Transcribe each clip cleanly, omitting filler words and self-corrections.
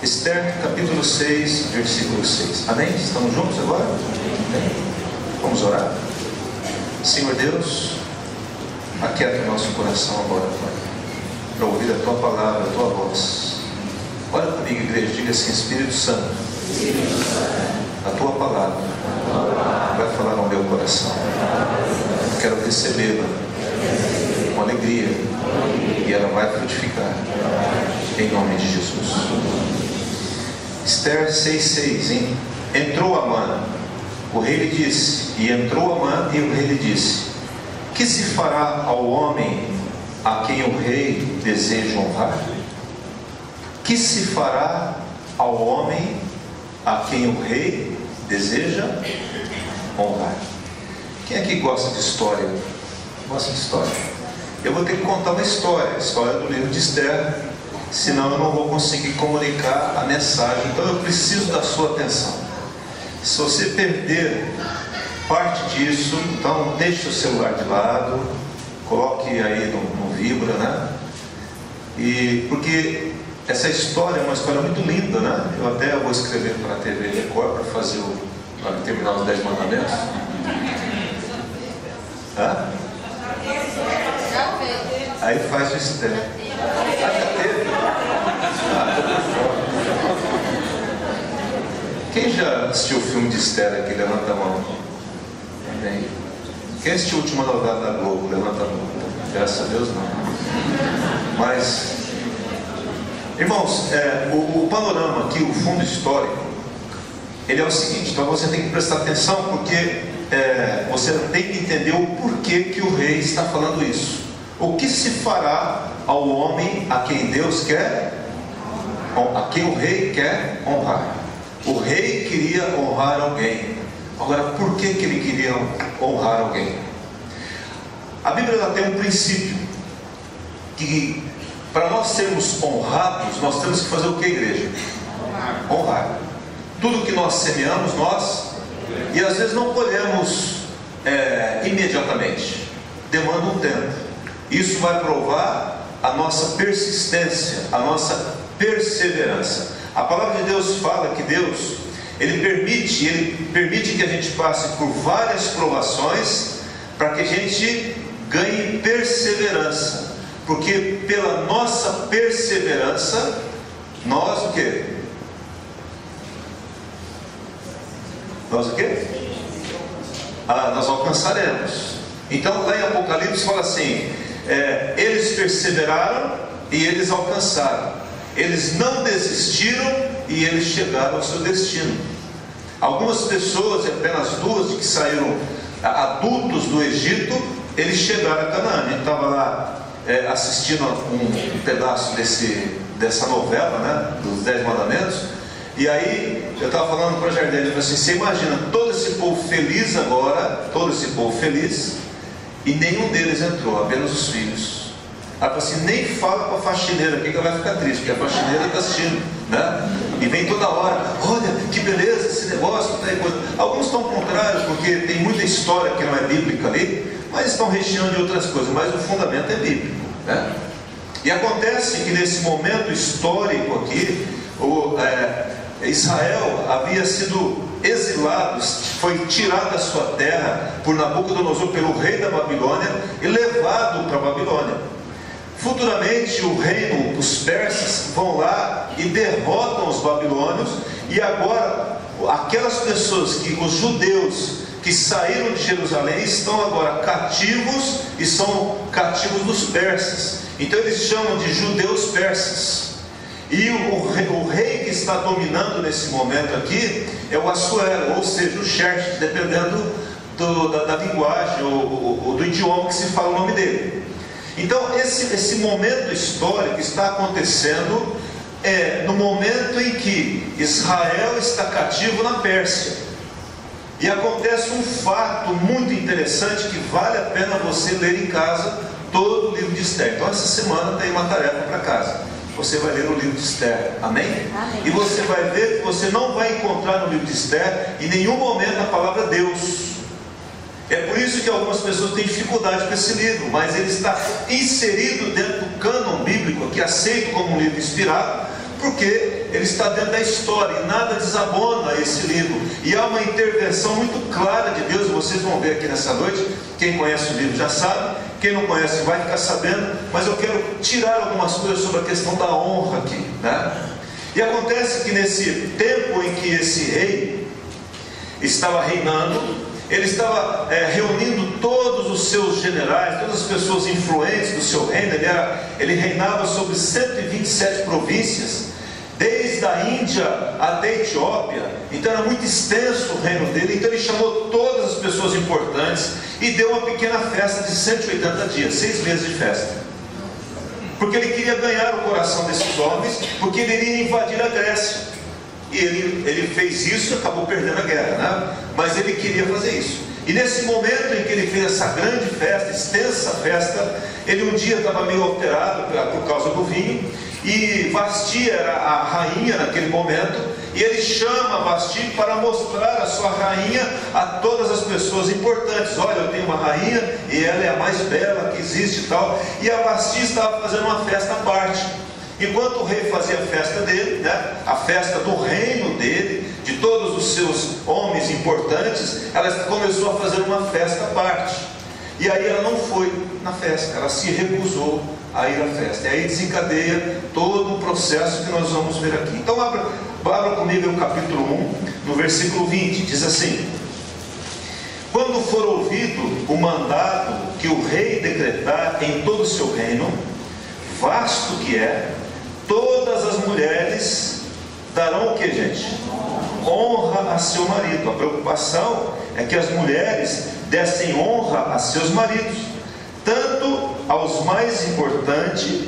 Esther, capítulo 6, versículo 6. Amém? Estamos juntos agora? Amém? Vamos orar? Senhor Deus, aquieta o nosso coração agora, Pai, para ouvir a Tua palavra, a Tua voz. Olha comigo, igreja, diga assim: Espírito Santo, a Tua palavra vai falar ao meu coração. Quero recebê-la com alegria e ela vai frutificar, em nome de Jesus. Esther 6,6, hein? Entrou Amã, o rei lhe disse, e entrou Amã e o rei lhe disse: que se fará ao homem a quem o rei deseja honrar? Que se fará ao homem a quem o rei deseja honrar? Quem aqui gosta de história? Gosta de história? Eu vou ter que contar uma história, a história do livro de Esther, senão eu não vou conseguir comunicar a mensagem. Então eu preciso da sua atenção. Se você perder parte disso, então deixe o celular de lado, coloque aí no Vibra, né? E porque essa história é uma história muito linda, né? Eu até vou escrever para a TV Record para fazer para terminar os 10 mandamentos. Hã? Aí faz o Esther. Quem já assistiu o filme de Esther aqui? Levanta a mão. Amém. Quem assistiu a última novela da Globo? Levanta a mão. Graças a Deus não. Mas, irmãos, o panorama aqui, o fundo histórico, ele é o seguinte. Então você tem que prestar atenção, porque você tem que entender o porquê que o rei está falando isso. O que se fará ao homem a quem Deus quer, a quem o rei quer honrar? O rei queria honrar alguém. Agora, por que ele queria honrar alguém? A Bíblia ela tem um princípio que, para nós sermos honrados, nós temos que fazer o que, igreja? Honrar. Tudo que nós semeamos, e às vezes não colhemos imediatamente. Demanda um tempo. Isso vai provar a nossa persistência, a nossa perseverança. A palavra de Deus fala que Deus, Ele permite que a gente passe por várias provações para que a gente ganhe perseverança. Porque pela nossa perseverança, nós o quê? Nós o quê? Nós alcançaremos. Então lá em Apocalipse fala assim: eles perseveraram e eles alcançaram. Eles não desistiram e eles chegaram ao seu destino. Algumas pessoas, apenas duas que saíram adultos do Egito, eles chegaram a Canaã. A gente estava lá assistindo um pedaço dessa novela, né, dos 10 mandamentos. E aí eu estava falando para a Jardine, assim: você imagina todo esse povo feliz agora, todo esse povo feliz, e nenhum deles entrou, apenas os filhos. Ela falou assim: nem fala para a faxineira aqui que ela vai ficar triste, porque a faxineira está assistindo, né? E vem toda hora: olha que beleza esse negócio, tá aí, coisa. Alguns estão contrários, porque tem muita história que não é bíblica ali, mas estão recheando de outras coisas, mas o fundamento é bíblico, né? E acontece que nesse momento histórico aqui, Israel havia sido exilado, foi tirado da sua terra por Nabucodonosor, pelo rei da Babilônia, e levado para a Babilônia. Futuramente o reino, os persas, vão lá e derrotam os babilônios. E agora aquelas pessoas, os judeus que saíram de Jerusalém, estão agora cativos, e são cativos dos persas. Então eles chamam de judeus persas. E o rei que está dominando nesse momento aqui é o Assuero, ou seja, o Xerxes, dependendo da linguagem ou do idioma que se fala o nome dele. Então esse momento histórico está acontecendo no momento em que Israel está cativo na Pérsia. E acontece um fato muito interessante que vale a pena você ler em casa todo o livro de Esther. Então essa semana tem uma tarefa para casa. Você vai ler o livro de Esther, amém? Amém? E você vai ver que você não vai encontrar no livro de Esther em nenhum momento a palavra Deus. É por isso que algumas pessoas têm dificuldade com esse livro, mas ele está inserido dentro do cânon bíblico, que é aceito como um livro inspirado, porque ele está dentro da história e nada desabona esse livro. E há uma intervenção muito clara de Deus, vocês vão ver aqui nessa noite. Quem conhece o livro já sabe, quem não conhece vai ficar sabendo, mas eu quero tirar algumas coisas sobre a questão da honra aqui, né? E acontece que nesse tempo em que esse rei estava reinando, ele estava reunindo todos os seus generais, todas as pessoas influentes do seu reino. Ele reinava sobre 127 províncias, desde a Índia até a Etiópia. Então era muito extenso o reino dele. Então ele chamou todas as pessoas importantes e deu uma pequena festa de 180 dias, 6 meses de festa, porque ele queria ganhar o coração desses homens, porque ele iria invadir a Grécia. E ele fez isso e acabou perdendo a guerra, né? Mas ele queria fazer isso. E nesse momento em que ele fez essa grande festa, extensa festa, ele um dia estava meio alterado por causa do vinho, e Vasti era a rainha naquele momento, e ele chama Vasti para mostrar a sua rainha a todas as pessoas importantes. Olha, eu tenho uma rainha e ela é a mais bela que existe e tal. E a Vasti estava fazendo uma festa à parte. Enquanto o rei fazia a festa dele, né, a festa do reino dele, de todos os seus homens importantes, ela começou a fazer uma festa à parte. E aí ela não foi na festa, ela se recusou a ir à festa. E aí desencadeia todo o processo que nós vamos ver aqui. Então abra comigo o capítulo 1, no versículo 20, diz assim: quando for ouvido o mandado que o rei decretar em todo o seu reino, vasto que é, todas as mulheres darão o que, gente? Honra a seu marido. A preocupação é que as mulheres dessem honra a seus maridos, tanto aos mais importantes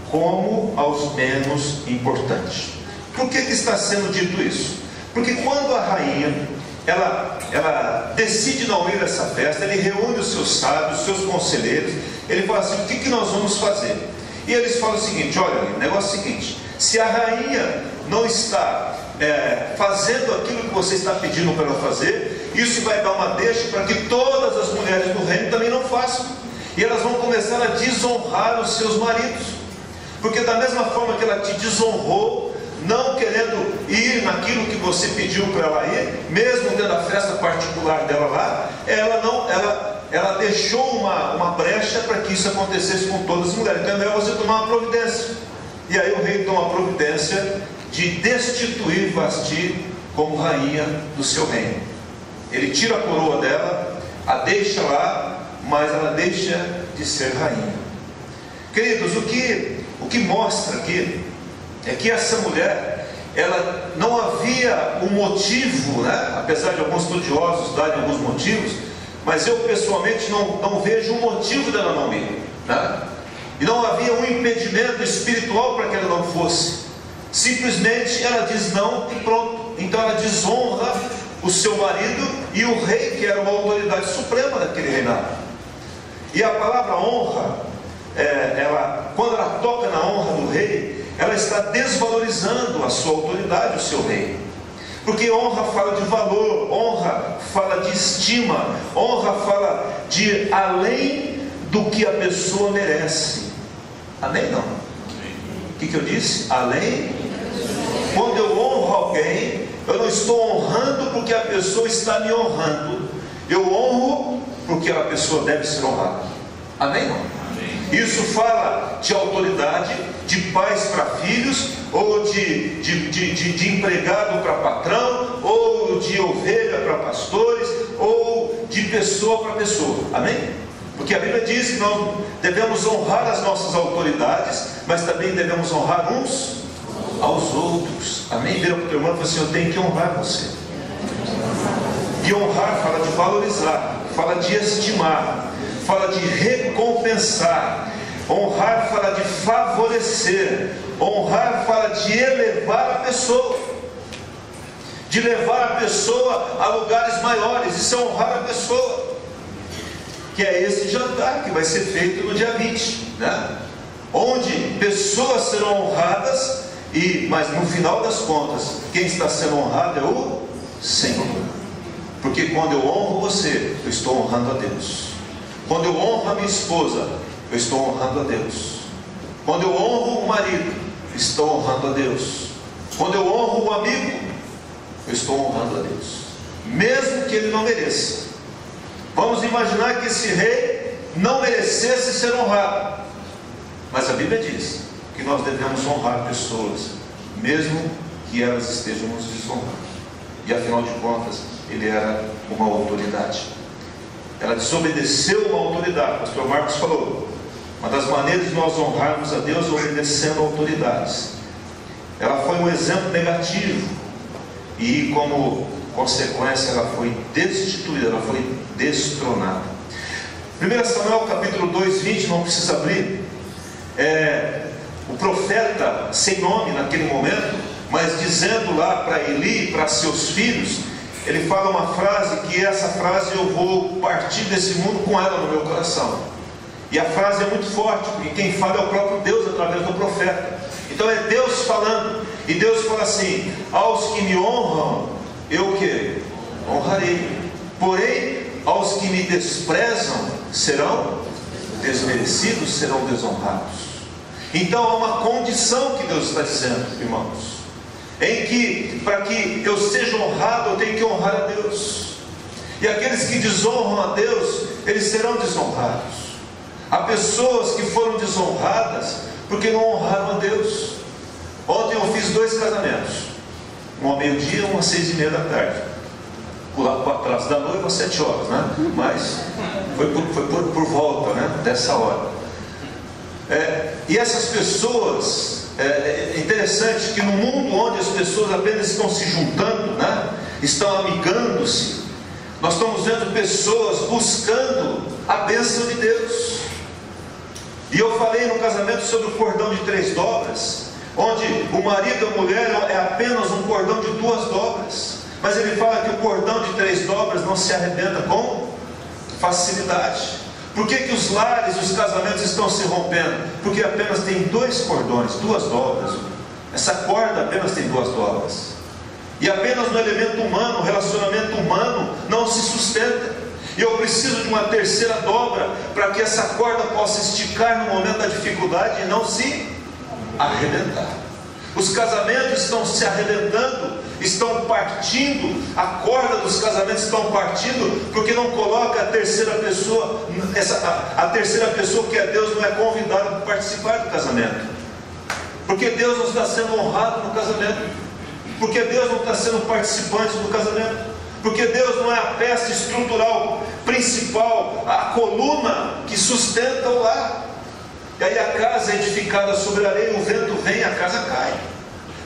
como aos menos importantes. Por que está sendo dito isso? Porque quando a rainha ela decide não ir a essa festa, ele reúne os seus sábios, os seus conselheiros, ele fala assim: o que nós vamos fazer? E eles falam o seguinte: olha, o negócio é o seguinte, se a rainha não está fazendo aquilo que você está pedindo para ela fazer, isso vai dar uma deixa para que todas as mulheres do reino também não façam, e elas vão começar a desonrar os seus maridos, porque da mesma forma que ela te desonrou, não querendo ir naquilo que você pediu para ela ir, mesmo tendo a festa particular dela lá, ela deixou uma brecha para que isso acontecesse com todas as mulheres. Então é melhor você tomar uma providência. E aí o rei toma a providência de destituir Vasti como rainha do seu reino. Ele tira a coroa dela, a deixa lá, mas ela deixa de ser rainha. Queridos, o que mostra aqui é que essa mulher, ela não havia um motivo, né? Apesar de alguns estudiosos darem alguns motivos, mas eu pessoalmente não vejo um motivo dela não ir, né? E não havia um impedimento espiritual para que ela não fosse. Simplesmente ela diz não e pronto. Então ela desonra o seu marido e o rei, que era uma autoridade suprema daquele reinado. E a palavra honra, quando ela toca na honra do rei, ela está desvalorizando a sua autoridade, o seu rei. Porque honra fala de valor, honra fala de estima, honra fala de além do que a pessoa merece. Amém? Não? O que eu disse? Além. Quando eu honro alguém, eu não estou honrando porque a pessoa está me honrando. Eu honro porque a pessoa deve ser honrada. Amém? Não? Isso fala de autoridade, de pais para filhos, ou de empregado para patrão, ou de ovelha para pastores, ou de pessoa para pessoa. Amém? Porque a Bíblia diz que nós devemos honrar as nossas autoridades, mas também devemos honrar uns aos outros. Amém? Vira para o teu irmão e fala assim: eu tenho que honrar você. E honrar fala de valorizar, fala de estimar, fala de recompensar. Honrar fala de favorecer. Honrar fala de elevar a pessoa, de levar a pessoa a lugares maiores. Isso é honrar a pessoa, que é esse jantar que vai ser feito no dia 20, né? Onde pessoas serão honradas, mas no final das contas, quem está sendo honrado é o Senhor. Porque quando eu honro você, eu estou honrando a Deus. Quando eu honro a minha esposa, eu estou honrando a Deus. Quando eu honro o marido, estou honrando a Deus. Quando eu honro o amigo, eu estou honrando a Deus, mesmo que ele não mereça. Vamos imaginar que esse rei não merecesse ser honrado, mas a Bíblia diz que nós devemos honrar pessoas, mesmo que elas estejam nos desonrando. E afinal de contas, ele era uma autoridade. Ela desobedeceu uma autoridade. O pastor Marcos falou, uma das maneiras de nós honrarmos a Deus é obedecendo autoridades. Ela foi um exemplo negativo, e como consequência ela foi destituída, ela foi destronada. 1 Samuel capítulo 2, 20, não precisa abrir. O profeta sem nome naquele momento, mas dizendo lá para Eli e para seus filhos, ele fala uma frase, que essa frase eu vou partir desse mundo com ela no meu coração. E a frase é muito forte, porque quem fala é o próprio Deus através do profeta. Então é Deus falando, e Deus fala assim: aos que me honram, eu o que? Honrarei. Porém, aos que me desprezam, serão desmerecidos, serão desonrados. Então há uma condição que Deus está dizendo, irmãos, em que para que eu seja honrado, eu tenho que honrar a Deus. E aqueles que desonram a Deus, eles serão desonrados. Há pessoas que foram desonradas porque não honraram a Deus. Ontem eu fiz 2 casamentos, um ao meio-dia, um às 6:30 da tarde. Por atrás da noiva às 7 horas, né? Mas foi por volta, né? Dessa hora. E essas pessoas, é interessante que no mundo onde as pessoas apenas estão se juntando, né? Estão amigando-se, nós estamos vendo pessoas buscando a bênção de Deus. E eu falei no casamento sobre o cordão de 3 dobras, onde o marido e a mulher é apenas um cordão de 2 dobras, mas ele fala que o cordão de 3 dobras não se arrebenta com facilidade. Por que os lares, os casamentos estão se rompendo? Porque apenas tem 2 cordões, 2 dobras. Essa corda apenas tem 2 dobras. E apenas no elemento humano, o relacionamento humano não se sustenta. E eu preciso de uma 3ª dobra para que essa corda possa esticar no momento da dificuldade e não se arrebentar. Os casamentos estão se arrebentando, estão partindo, a corda dos casamentos estão partindo, porque não coloca a 3ª pessoa, a 3ª pessoa que é Deus não é convidada para participar do casamento, porque Deus não está sendo honrado no casamento, porque Deus não está sendo participante do casamento, porque Deus não é a peça estrutural principal, a coluna que sustenta o lar. E aí a casa é edificada sobre a areia, o vento vem, a casa cai.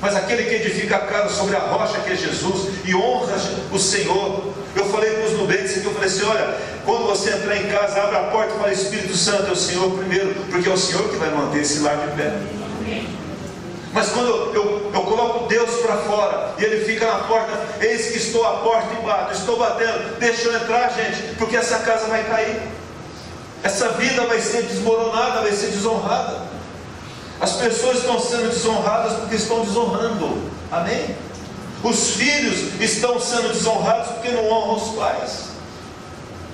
Mas aquele que edifica a casa sobre a rocha, que é Jesus, e honra o Senhor. Eu falei para os nubentes aqui, eu falei assim: olha, quando você entrar em casa, abra a porta e fala: Espírito Santo, é o Senhor primeiro, porque é o Senhor que vai manter esse lar de pé. Mas quando eu coloco Deus para fora, e Ele fica na porta: eis que estou à porta e bato, estou batendo, deixa eu entrar, gente, porque essa casa vai cair, essa vida vai ser desmoronada, vai ser desonrada. As pessoas estão sendo desonradas porque estão desonrando, amém? Os filhos estão sendo desonrados porque não honram os pais.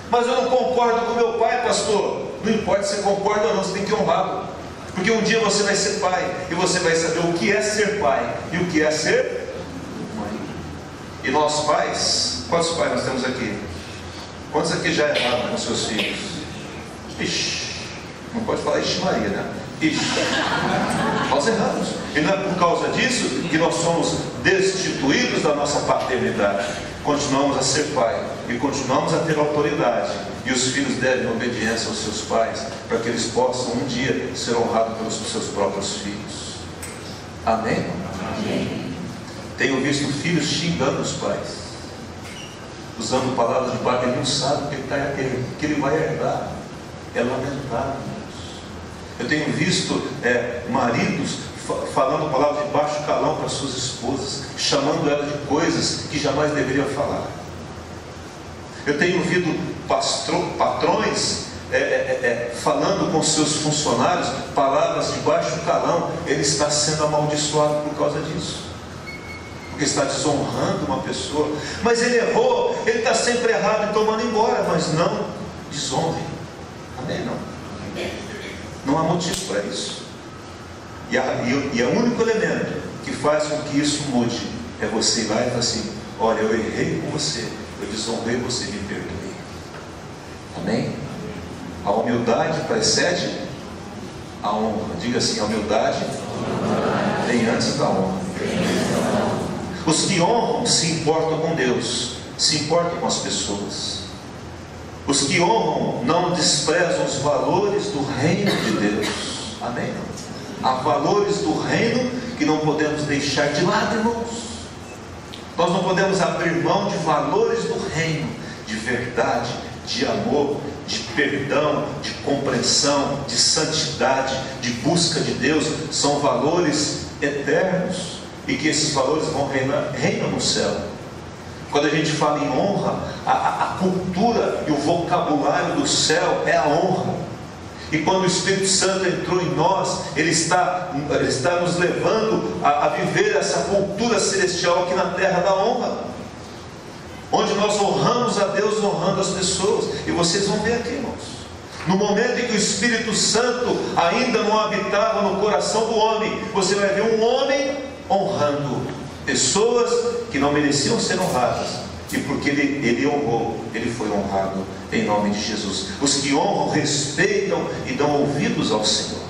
Mas eu não concordo com meu pai, pastor. Não importa se você concorda ou não, você tem que honrá-lo, porque um dia você vai ser pai, e você vai saber o que é ser pai, e o que é ser mãe. E nós pais, quantos pais nós temos aqui? Quantos aqui já erraram com seus filhos? Ixi, não pode falar ixi Maria, né? Ixi, nós erramos. E não é por causa disso que nós somos destituídos da nossa paternidade. Continuamos a ser pai, e continuamos a ter autoridade, e os filhos devem obediência aos seus pais, para que eles possam um dia ser honrados pelos seus próprios filhos. Amém? Amém. Tenho visto filhos xingando os pais, usando palavras de baixo. Ele não sabe o que ele vai herdar. É lamentável. Eu tenho visto maridos falando palavras de baixo calão para suas esposas, chamando elas de coisas que jamais deveriam falar. Eu tenho ouvido patrões falando com seus funcionários palavras de baixo calão. Ele está sendo amaldiçoado por causa disso, porque está desonrando uma pessoa. Mas ele errou, ele está sempre errado e tomando embora, mas não desonre. Amém? Não há motivo para isso. E é o único elemento que faz com que isso mude é você ir lá e falar assim: olha, eu errei com você, eu desonrei você, me perdoe. Amém? A humildade precede a honra. Diga assim: a humildade vem antes da honra. Os que honram se importam com Deus, se importam com as pessoas. Os que honram não desprezam os valores do reino de Deus. Amém? Há valores do reino que não podemos deixar de lado, irmãos. Nós não podemos abrir mão de valores do reino, de verdade, de amor, de perdão, de compreensão, de santidade, de busca de Deus. São valores eternos e que esses valores reinam no céu. Quando a gente fala em honra, a cultura e o vocabulário do céu é a honra. E quando o Espírito Santo entrou em nós, Ele está nos levando a viver essa cultura celestial aqui na terra da honra, onde nós honramos a Deus honrando as pessoas. E vocês vão ver aqui, irmãos, no momento em que o Espírito Santo ainda não habitava no coração do homem, você vai ver um homem honrando pessoas que não mereciam ser honradas. E porque ele honrou, ele foi honrado em nome de Jesus. Os que honram, respeitam e dão ouvidos ao Senhor.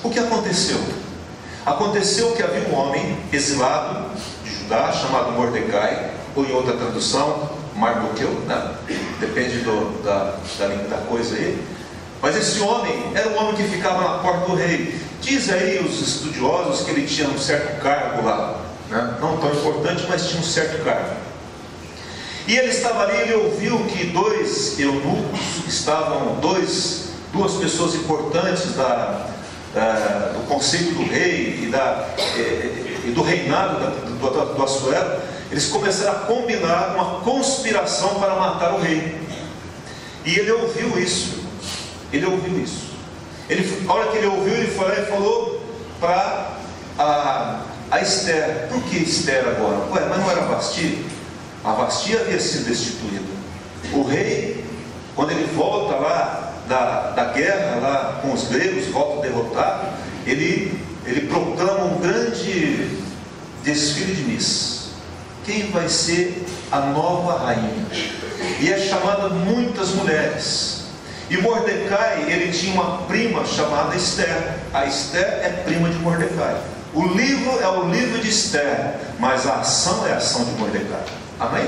O que aconteceu? Aconteceu que havia um homem exilado de Judá, chamado Mordecai, ou em outra tradução, Mardoqueu, né? Depende da coisa aí. Mas esse homem era um homem que ficava na porta do rei. Diz aí os estudiosos que ele tinha um certo cargo lá, né? Não tão importante, mas tinha um certo cargo. E ele estava ali, ele ouviu que dois eunucos estavam, duas pessoas importantes do conselho do rei e do reinado do Assuero, eles começaram a combinar uma conspiração para matar o rei. E ele ouviu isso. Ele ouviu isso. A hora que ele ouviu, ele foi lá e falou para a Esther. Por que Esther agora? Ué, mas não era Vasti? A Vasti havia sido destituída. O rei, quando ele volta lá da guerra lá com os gregos, volta derrotado, ele proclama um grande desfile de Miss. Quem vai ser a nova rainha? E é chamada muitas mulheres. E Mordecai, ele tinha uma prima chamada Esther. A Esther é prima de Mordecai. O livro é o livro de Esther, mas a ação é a ação de Mordecai. Amém?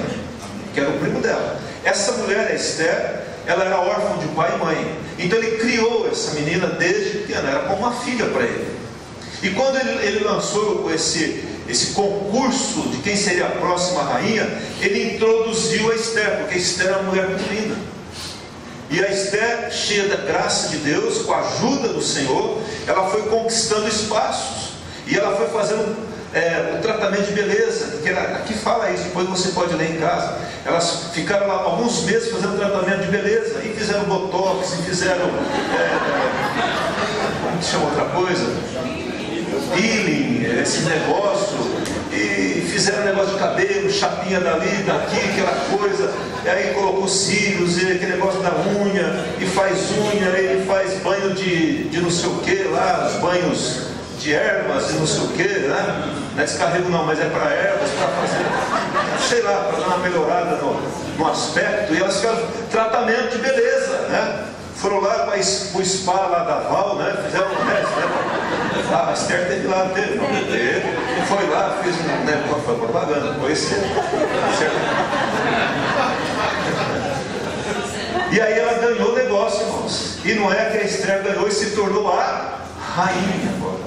Que era o primo dela. Essa mulher, a Esther, ela era órfã de pai e mãe. Então ele criou essa menina desde pequena, era como uma filha para ele. E quando ele lançou esse concurso de quem seria a próxima rainha, ele introduziu a Esther, porque Esther era uma mulher muito linda. E a Esther, cheia da graça de Deus, com a ajuda do Senhor, ela foi conquistando espaços. E ela foi fazendo o tratamento de beleza, que aqui fala isso, depois você pode ler em casa. Elas ficaram lá alguns meses fazendo tratamento de beleza, e fizeram botox, e fizeram como que chama outra coisa? Peeling, esse negócio, e fizeram negócio de cabelo, chapinha dali, daqui, aquela coisa, e aí colocou cílios, e aquele negócio da unha, e faz unha, ele faz banho de não sei o que lá, os banhos de ervas e não sei o que, né? Não é descarrego não, mas é para ervas, para fazer, sei lá, para dar uma melhorada no aspecto. E elas fizeram tratamento de beleza, né? Foram lá para o spa lá da Val, né? Fizeram um teste, né? A Esther teve lá, teve, não teve. Foi lá, fez um, né? Foi propaganda, foi esse, certo? E aí ela ganhou o negócio, irmãos. E não é que a Esther ganhou e se tornou a rainha agora.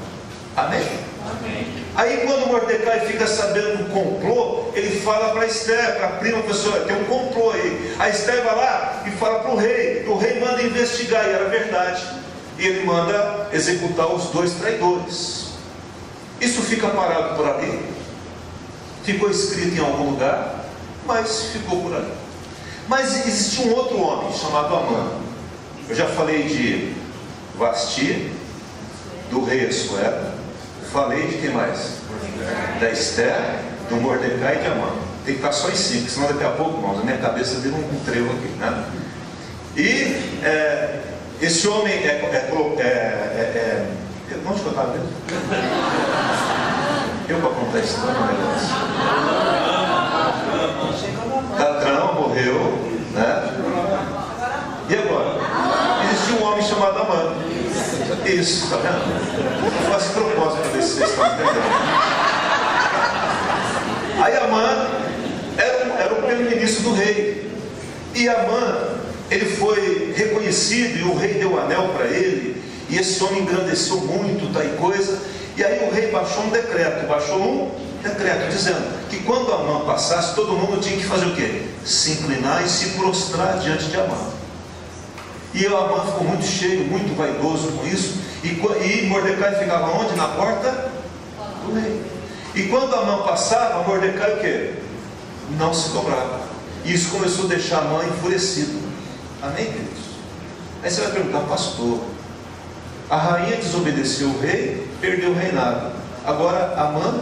Amém? Amém. Aí quando Mordecai fica sabendo do complô, ele fala para Esther, para a prima pessoa, tem um complô aí. A Esther vai lá e fala para o rei manda investigar, e era verdade. E ele manda executar os dois traidores. Isso fica parado por ali, ficou escrito em algum lugar, mas ficou por ali. Mas existia um outro homem chamado Amã. Eu já falei de Vasti, do rei Assuero. Falei de quem mais? Da Esther, do Mordecai e de Amã. Tem que estar só em 5, senão daqui a pouco, irmãos, a minha cabeça vira um trevo aqui, né? E esse homem onde que eu estava vendo? Eu para contar isso não é negócio. Canaã morreu, né? E agora? Existia um homem chamado Amã. Isso, tá vendo? Eu faço propósito para ver se vocês estão entendendo. Aí Amã era o primeiro-ministro do rei. E Amã, ele foi reconhecido e o rei deu o anel para ele. E esse homem engrandeceu muito, tal coisa. E aí o rei baixou um decreto dizendo que quando Amã passasse, todo mundo tinha que fazer o quê? Se inclinar e se prostrar diante de Amã. E o Amã ficou muito cheio, muito vaidoso com isso. E Mordecai ficava onde? Na porta do rei. E quando Amã passava, Mordecai o quê? Não se dobrava. E isso começou a deixar Amã enfurecido. Amém, queridos? Aí você vai perguntar, pastor, a rainha desobedeceu o rei, perdeu o reinado. Agora Amã,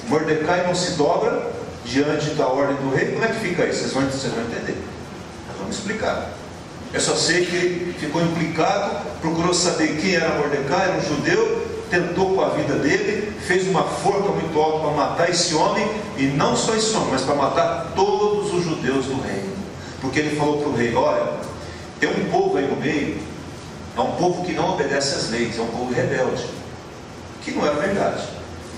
Mordecai não se dobra diante da ordem do rei. Como é que fica isso? Vocês vão entender. Vamos explicar. Eu só sei que ele ficou implicado, procurou saber quem era Mordecai, era um judeu, tentou com a vida dele, fez uma forca muito alta para matar esse homem, e não só esse homem, mas para matar todos os judeus do reino. Porque ele falou para o rei: olha, tem um povo aí no meio, é um povo que não obedece às leis, é um povo rebelde, que não era verdade.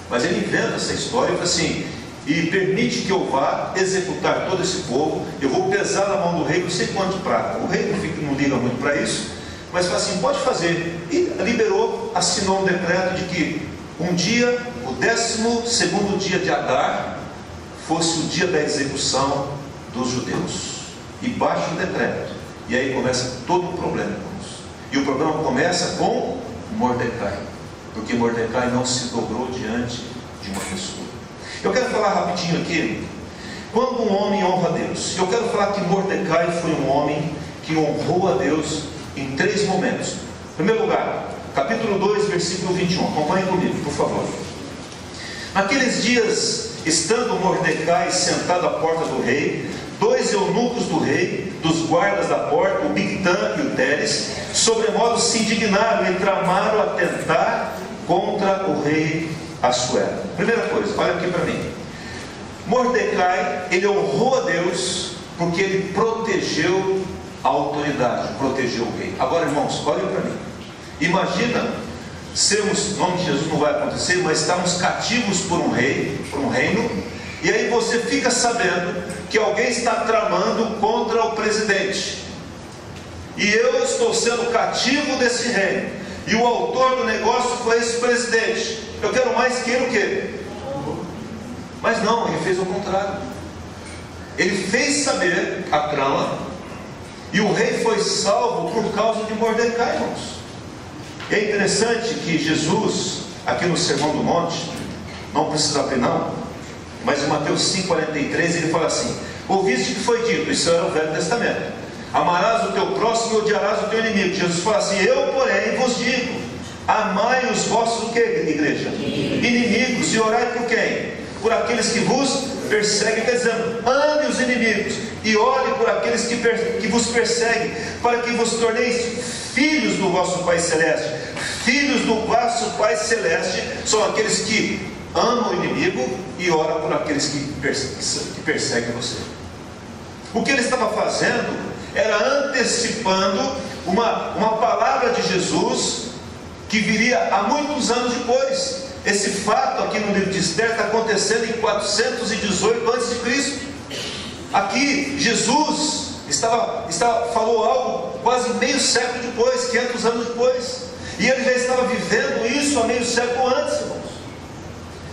Mas ele inventa essa história e fala assim: e permite que eu vá executar todo esse povo, eu vou pesar na mão do rei não sei quanto prata. O rei não liga muito para isso, mas fala assim: pode fazer. E liberou, assinou um decreto de que um dia, o 12º dia de Adar, fosse o dia da execução dos judeus. E baixa o decreto. E aí começa todo o problema, irmãos. E o problema começa com Mordecai, porque Mordecai não se dobrou diante de uma pessoa. Eu quero falar rapidinho aqui, quando um homem honra a Deus. Eu quero falar que Mordecai foi um homem que honrou a Deus em 3 momentos. Em primeiro lugar, capítulo 2, versículo 21. Acompanhe comigo, por favor. Naqueles dias, estando Mordecai sentado à porta do rei, 2 eunucos do rei, dos guardas da porta, o Bigtã e o Teres, sobremodo se indignaram e tramaram atentar contra o rei Assuero. Primeira coisa, olha aqui para mim. Mordecai, ele honrou a Deus porque ele protegeu a autoridade, protegeu o rei. Agora, irmãos, olhem para mim. Imagina sermos, em nome de Jesus não vai acontecer, mas estamos cativos por um rei, por um reino, e aí você fica sabendo que alguém está tramando contra o presidente, e eu estou sendo cativo desse reino, e o autor do negócio foi esse presidente. Eu quero mais que ele o quê? Mas não, ele fez o contrário. Ele fez saber a trama, e o rei foi salvo por causa de Mordecai, irmãos. É interessante que Jesus, aqui no Sermão do Monte, não precisa abrir não, mas em Mateus 5,43 ele fala assim: ouviste que foi dito, isso era o Velho Testamento, amarás o teu próximo e odiarás o teu inimigo. Jesus fala assim: eu porém vos digo, amai os vossos, o que, igreja? Inimigos. E orai por quem? Por aqueles que vos perseguem. Quer dizer, ame os inimigos e ore por aqueles que vos perseguem, para que vos torneis filhos do vosso Pai Celeste. Filhos do vosso Pai Celeste são aqueles que amam o inimigo e oram por aqueles que perseguem você. O que ele estava fazendo era antecipando uma palavra de Jesus que viria há muitos anos depois. Esse fato aqui no livro de Esther está acontecendo em 418 a.C. Aqui Jesus falou algo quase meio século depois, 500 anos depois, e ele já estava vivendo isso há meio século antes, irmãos.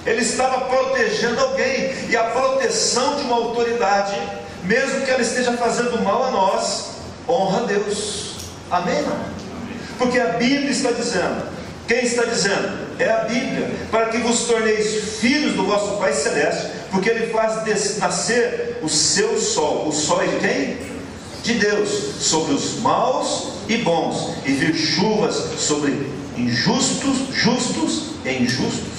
Ele estava protegendo alguém, e a proteção de uma autoridade, mesmo que ela esteja fazendo mal a nós, honra a Deus. Amém, irmão? Porque a Bíblia está dizendo. Quem está dizendo? É a Bíblia. Para que vos torneis filhos do vosso Pai Celeste, porque Ele faz nascer o seu sol. O sol é de quem? De Deus, sobre os maus e bons, e vir chuvas sobre injustos, justos e injustos.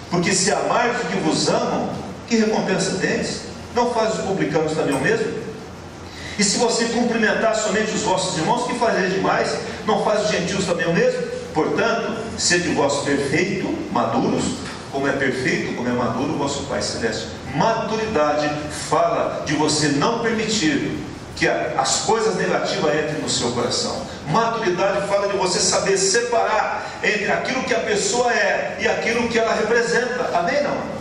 Porque se amardes os que vos amam, que recompensa tens? Não faz os publicanos também o mesmo? E se você cumprimentar somente os vossos irmãos, que fazeis demais? Não faz os gentios também o mesmo? Portanto, sede vós perfeito, maduros, como é perfeito, como é maduro o vosso Pai Celeste. Maturidade fala de você não permitir que as coisas negativas entrem no seu coração. Maturidade fala de você saber separar entre aquilo que a pessoa é e aquilo que ela representa. Amém? Não?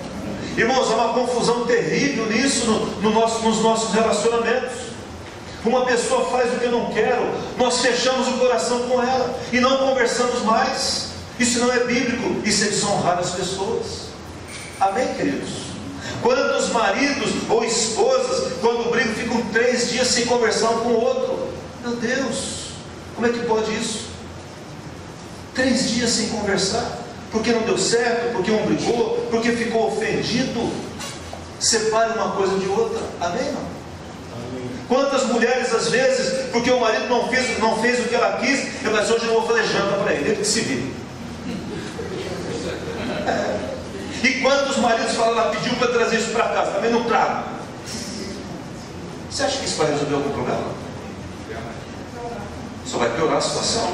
Irmãos, há uma confusão terrível nisso nos nossos relacionamentos. Uma pessoa faz o que eu não quero, nós fechamos o coração com ela e não conversamos mais. Isso não é bíblico, isso é desonrar as pessoas. Amém, queridos? Quantos maridos ou esposas, quando brigam, ficam 3 dias sem conversar um com o outro? Meu Deus, como é que pode isso? 3 dias sem conversar, porque não deu certo, porque um brigou, porque ficou ofendido. Separe uma coisa de outra. Amém, não? Quantas mulheres, às vezes, porque o marido não fez o que ela quis, eu falei, hoje eu não vou fazer janta para ele que se vire. E quantos maridos falam, ela pediu para trazer isso para casa, também não trago. Você acha que isso vai resolver algum problema? Só vai piorar a situação.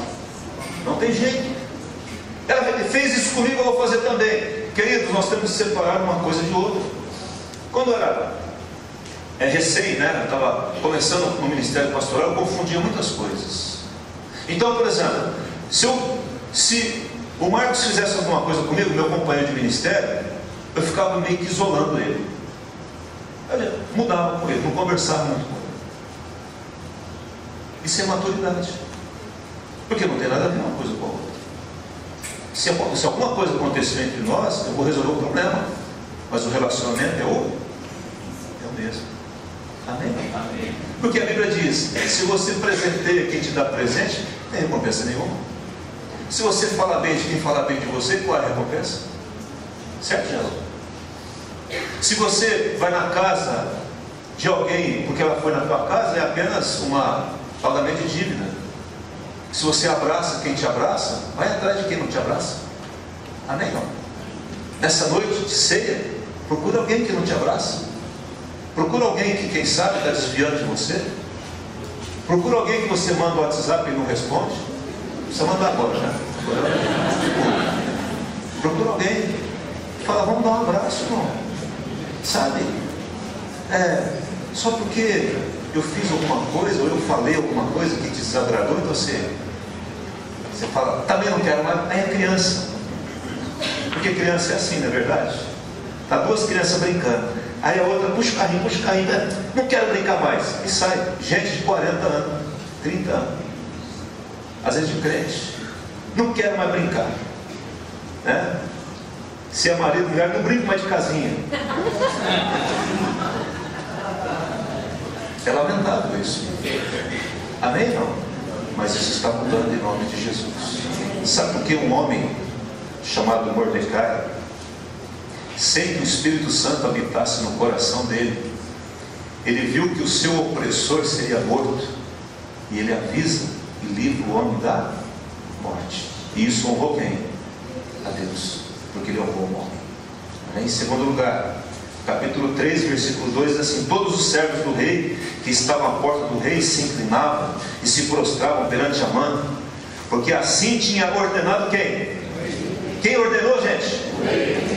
Não tem jeito. Ela fez isso comigo, eu vou fazer também. Queridos, nós temos que separar uma coisa de outra. Quando era recém, né? Eu estava começando no ministério pastoral, eu confundia muitas coisas. Então, por exemplo, se o Marcos fizesse alguma coisa comigo, meu companheiro de ministério, eu ficava meio que isolando ele. Eu mudava com ele, não conversava muito com ele. Isso é maturidade. Porque não tem nada a ver uma coisa com a outra. Se alguma coisa acontecer entre nós, eu vou resolver o problema. Mas o relacionamento é o mesmo. Amém? Amém? Porque a Bíblia diz, se você presenteia quem te dá presente, não tem recompensa nenhuma. Se você fala bem de quem fala bem de você, qual é a recompensa? Certo, Jesus? Se você vai na casa de alguém, porque ela foi na tua casa, é apenas um pagamento de dívida. Se você abraça quem te abraça, vai atrás de quem não te abraça. Amém? Não? Nessa noite de ceia, procura alguém que não te abraça. Procura alguém que, quem sabe, está desviando de você. Procura alguém que você manda o WhatsApp e não responde. Precisa mandar agora, né? Procura alguém. Fala, vamos dar um abraço, irmão. Sabe? Só porque eu fiz alguma coisa, ou eu falei alguma coisa que te desagradou, então você fala, também não quero mais. Aí é criança. Porque criança é assim, não é verdade? Tá 2 crianças brincando. Aí a outra puxa o carrinho, né? Não quero brincar mais. E sai, gente de 40 anos, 30 anos, às vezes de crente, não quero mais brincar, né? Se é marido, mulher, não brinco mais de casinha. É lamentável isso. Amém? Não? Mas isso está mudando em nome de Jesus. Sabe por que um homem chamado Mordecai, sem que o Espírito Santo habitasse no coração dele, ele viu que o seu opressor seria morto, e ele avisa e livra o homem da morte. E isso honrou quem? A Deus, porque ele honrou o homem. Em segundo lugar, capítulo 3, versículo 2 diz assim: todos os servos do rei que estavam à porta do rei se inclinavam e se prostravam perante Amã, porque assim tinha ordenado quem? Quem ordenou, gente?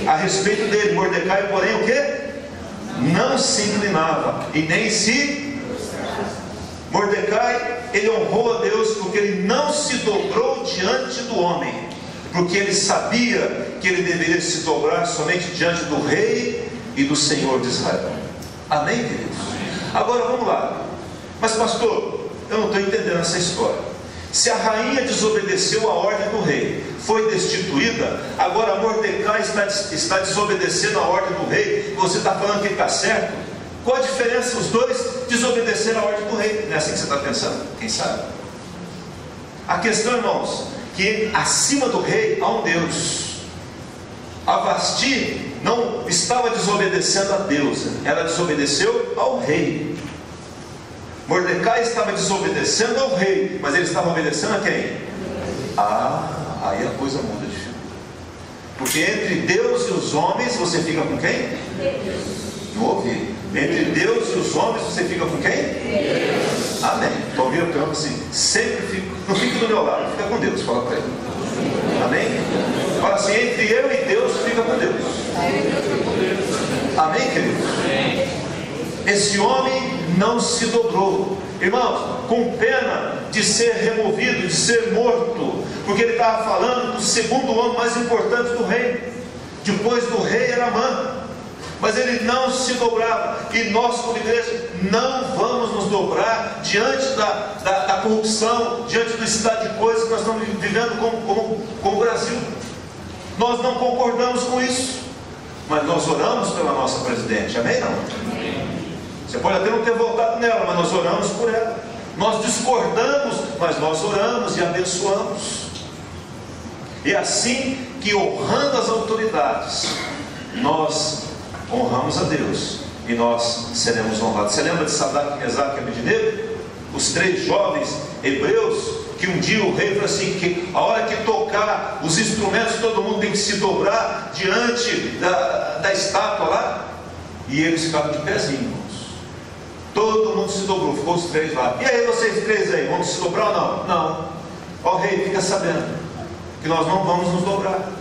A respeito dele. Mordecai, porém, o quê? Não se inclinava e nem se... Mordecai, ele honrou a Deus porque ele não se dobrou diante do homem, porque ele sabia que ele deveria se dobrar somente diante do rei e do Senhor de Israel. Amém, queridos? Agora vamos lá. Mas pastor, eu não estou entendendo essa história. Se a rainha desobedeceu a ordem do rei, foi destituída, agora Mordecai está desobedecendo a ordem do rei, e você está falando que ele está certo? Qual a diferença? Os dois desobedeceram a ordem do rei. Não é assim que você está pensando? Quem sabe? A questão, irmãos, que acima do rei há um Deus. A Vasti não estava desobedecendo a Deus, ela desobedeceu ao rei. Mordecai estava desobedecendo ao rei, mas ele estava obedecendo a quem? Aí a coisa muda de figura. Porque entre Deus e os homens você fica com quem? Deus. Não ouvi. Entre Deus e os homens você fica com quem? Deus. Amém. Estou ouvindo? Eu assim, sempre fico. Não fique do meu lado, fica com Deus. Fala para ele. Amém? Fala assim, entre eu e Deus, fica com Deus. Amém, queridos? Esse homem não se dobrou, irmãos, com pena de ser removido, de ser morto, porque ele estava falando do segundo homem mais importante do reino. Depois do rei era Amã, mas ele não se dobrava. E nós, como igreja, não vamos nos dobrar diante da corrupção, diante do estado de coisas que nós estamos vivendo como o Brasil. Nós não concordamos com isso, mas nós oramos pela nossa presidente. Amém? Não? Você pode até não ter votado nela, mas nós oramos por ela. Nós discordamos, mas nós oramos e abençoamos. E é assim que, honrando as autoridades, nós honramos a Deus e nós seremos honrados. Você lembra de Sadraque, Mesaque e Abednego? Os 3 jovens hebreus, que um dia o rei falou assim, que a hora que tocar os instrumentos, todo mundo tem que se dobrar diante da estátua lá, e eles ficaram de pezinho, irmãos. Todo mundo se dobrou, ficou os 3 lá. E aí vocês 3 aí, vão se dobrar ou não? Não. Ó rei, fica sabendo que nós não vamos nos dobrar.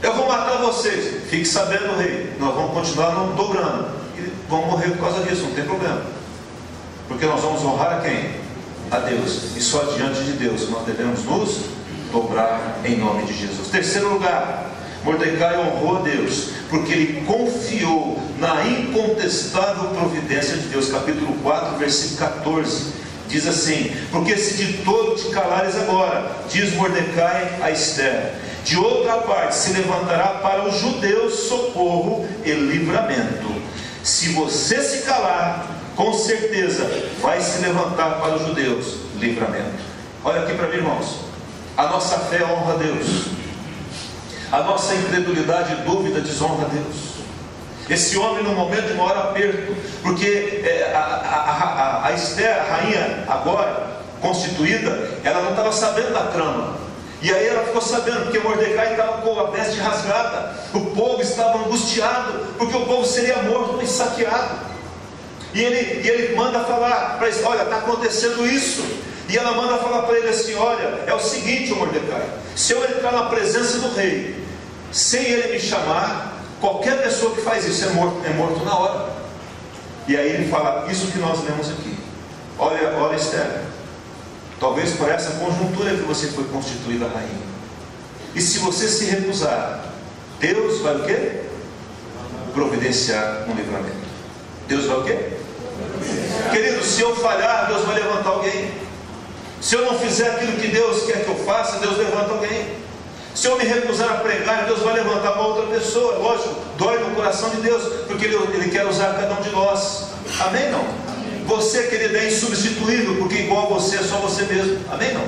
Eu vou matar vocês. Fique sabendo, rei, nós vamos continuar não dobrando e vamos morrer por causa disso, não tem problema, porque nós vamos honrar a quem? A Deus, e só diante de Deus nós devemos nos dobrar em nome de Jesus. Terceiro lugar, Mordecai honrou a Deus porque ele confiou na incontestável providência de Deus. Capítulo 4, versículo 14 diz assim: porque se de todo te calares agora, diz Mordecai a Esther, de outra parte se levantará para os judeus socorro e livramento. Se você se calar, com certeza vai se levantar para os judeus livramento. Olha aqui para mim, irmãos. A nossa fé honra a Deus, a nossa incredulidade e dúvida desonra a Deus. Esse homem, no momento de maior aperto, porque a Esther, a rainha agora constituída, ela não estava sabendo da trama. E aí ela ficou sabendo, porque Mordecai estava com a veste rasgada, o povo estava angustiado, porque o povo seria morto e saqueado. E ele manda falar para ele: olha, está acontecendo isso. E ela manda falar para ele assim: olha, é o seguinte, Mordecai, se eu entrar na presença do rei, sem ele me chamar, qualquer pessoa que faz isso é morto na hora. E aí ele fala isso que nós lemos aqui. Olha, Esther, talvez por essa conjuntura que você foi constituída rainha, e se você se recusar, Deus vai o quê? Providenciar um livramento. Deus vai o quê? Querido, se eu falhar, Deus vai levantar alguém. Se eu não fizer aquilo que Deus quer que eu faça, Deus levanta alguém. Se eu me recusar a pregar, Deus vai levantar uma outra pessoa. Lógico, dói no coração de Deus, porque Ele quer usar cada um de nós. Amém? Não? Você, querido, é insubstituível, porque igual a você é só você mesmo. Amém? Não?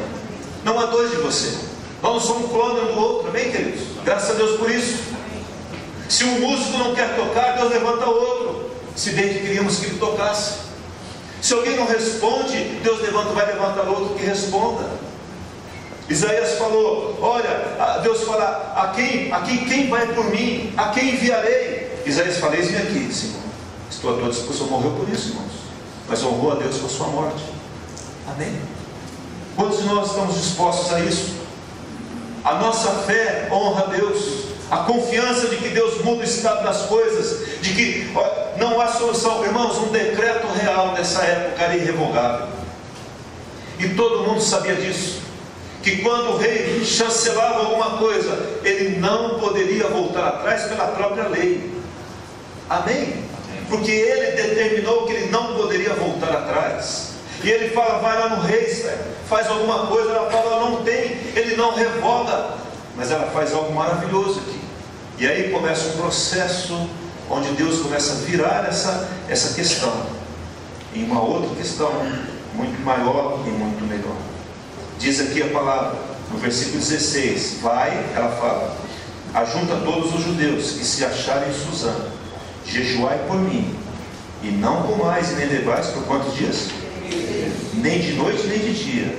Não há dois de você. Nós não somos clone um do outro. Amém, queridos? Graças a Deus por isso. Se um músico não quer tocar, Deus levanta outro, se bem que queríamos que ele tocasse. Se alguém não responde, Deus vai levantar outro que responda. Isaías falou: olha, Deus fala, a quem vai por mim? A quem enviarei? Isaías fala: eis-me aqui, Senhor, estou à tua disposição. Morreu por isso, irmãos, mas honrou a Deus com a sua morte. Amém? Quantos de nós estamos dispostos a isso? A nossa fé honra a Deus, a confiança de que Deus muda o estado das coisas, de que não há solução. Irmãos, um decreto real nessa época era irrevogável, e todo mundo sabia disso, que quando o rei chancelava alguma coisa, ele não poderia voltar atrás pela própria lei. Amém? Porque ele determinou que ele não poderia voltar atrás. E ele fala: vai lá no rei, faz alguma coisa. Ela fala: ela não tem. Ele não revoga, mas ela faz algo maravilhoso aqui. E aí começa um processo onde Deus começa a virar essa questão em uma outra questão muito maior e muito melhor. Diz aqui a palavra no versículo 16: vai, ela fala, ajunta todos os judeus que se acharem em Suzã, jejuai por mim, e não comais e nem bebais por quantos dias? Nem de noite nem de dia.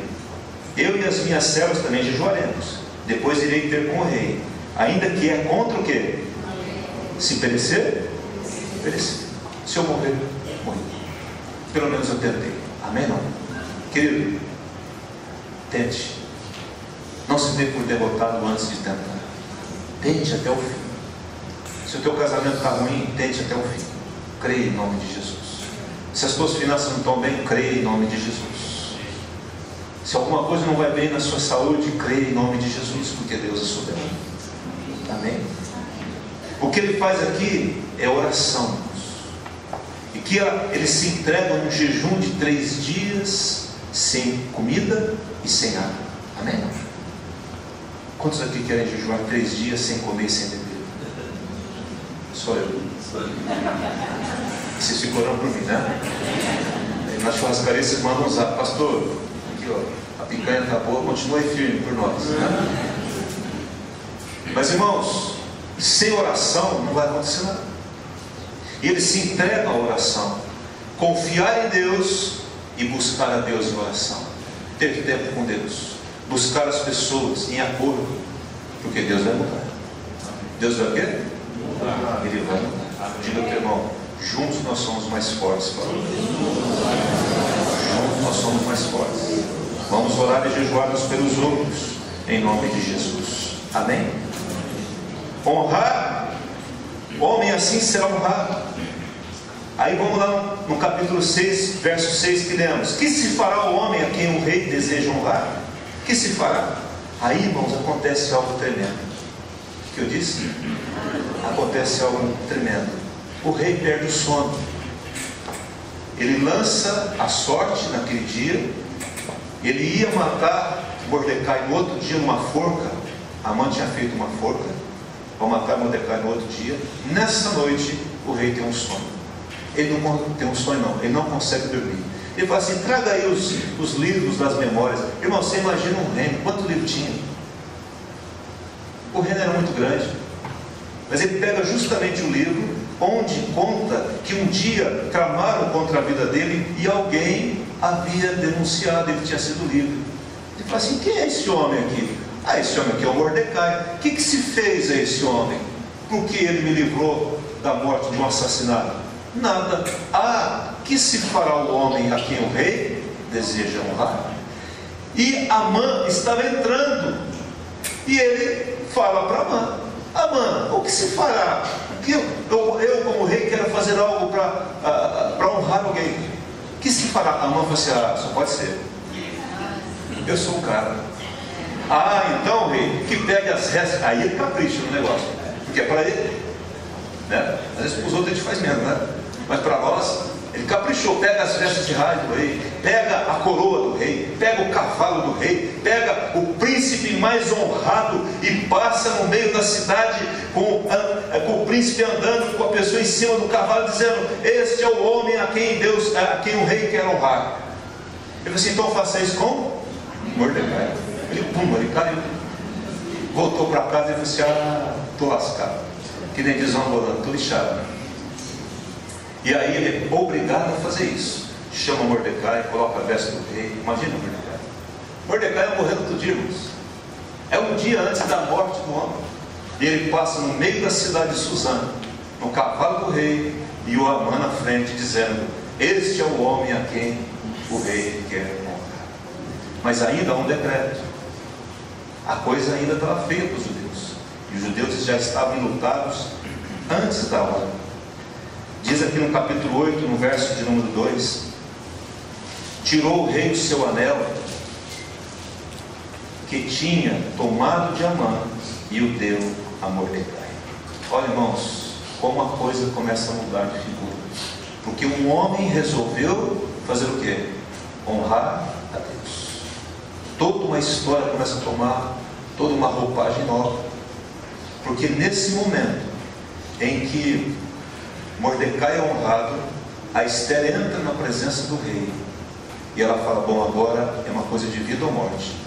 Eu e as minhas servas também jejuaremos. Depois irei ter com o rei, ainda que é contra o quê? Se perecer, perecer. Se eu morrer, morrer. Pelo menos eu tentei. Amém? Não? Querido, tente. Não se dê por derrotado antes de tentar. Tente até o fim. Se o teu casamento está ruim, tente até o fim. Creia em nome de Jesus. Se as tuas finanças não estão bem, creia em nome de Jesus. Se alguma coisa não vai bem na sua saúde, creia em nome de Jesus, porque Deus é soberano. Amém? O que ele faz aqui é oração. E que ele se entrega num jejum de 3 dias, sem comida e sem água. Amém? Quantos aqui querem jejuar 3 dias sem comer e sem beber? Só eu. Vocês ficam orando por mim, né? Na churrascaria vocês mandam usar. Pastor, aqui ó, a picanha está boa, continue firme por nós, né? Mas irmãos, sem oração não vai acontecer nada. E ele se entrega à oração. Confiar em Deus e buscar a Deus em oração. Ter tempo com Deus. Buscar as pessoas em acordo. Porque Deus vai mudar. Deus vai o quê? Ele vai mudar. Diga para o irmão, juntos nós somos mais fortes. Juntos nós somos mais fortes. Vamos orar e jejuar uns pelos outros. Em nome de Jesus. Amém? Honrar. Homem assim será honrado. Aí vamos lá no capítulo 6, verso 6 que lemos. Que se fará o homem a quem o rei deseja honrar? Que se fará? Aí, irmãos, acontece algo tremendo. O que eu disse? Acontece algo tremendo. O rei perde o sono. Ele lança a sorte naquele dia. Ele ia matar Mordecai no outro dia numa forca. Amã tinha feito uma forca para matar Mordecai no outro dia. Nessa noite o rei tem um sono. Ele não tem um sonho não, ele não consegue dormir. Ele fala assim, traga aí os livros das memórias. Irmão, você imagina um reino, quanto livro tinha? O reino era muito grande. Mas ele pega justamente o livro onde conta que um dia tramaram contra a vida dele e alguém havia denunciado, ele tinha sido livre. Ele fala assim, quem é esse homem aqui? Ah, esse homem aqui é o Mordecai. O que se fez a esse homem? Por que ele me livrou da morte de um assassinato? Nada. Ah, que se fará o homem a quem o rei deseja honrar? E Amã estava entrando. E ele fala para Amã, Amã, o que se fará? Que eu como rei quero fazer algo para honrar alguém. O que se fará? Amã falou assim, ah, só pode ser. Eu sou o cara. Ah, então rei, que pegue as restas. Aí ele capricha no negócio. Porque é para ele, né? Às vezes para os outros a gente faz menos, né? Mas para nós, ele caprichou. Pega as vestes de raio do rei, pega a coroa do rei, pega o cavalo do rei, pega o príncipe mais honrado e passa no meio da cidade com o príncipe andando com a pessoa em cima do cavalo, dizendo, este é o homem a quem o rei quer honrar. Ele falou assim, então faça isso com Mordecai. Ele caiu. Voltou para casa e falou assim, ah, estou lascado. Que nem diz o ambulante, estou lixado. E aí ele é obrigado a fazer isso. Chama Mordecai, coloca a veste do rei. Imagina Mordecai. Mordecai é morrendo todo dia, irmãos. É um dia antes da morte do homem. E ele passa no meio da cidade de Suzã, no cavalo do rei, e o Amã na frente, dizendo, este é o homem a quem o rei quer honrar. Mas ainda há um decreto. A coisa ainda estava feia para os judeus. E os judeus já estavam enlutados antes da hora. Diz aqui no capítulo 8, no verso de número 2, tirou o rei o seu anel que tinha tomado de Amã e o deu a Mordecai. Olha, irmãos, como a coisa começa a mudar de figura. Porque um homem resolveu fazer o quê? Honrar a Deus. Toda uma história começa a tomar toda uma roupagem nova. Porque nesse momento em que Mordecai é honrado, a Esther entra na presença do rei e ela fala, bom, agora é uma coisa de vida ou morte.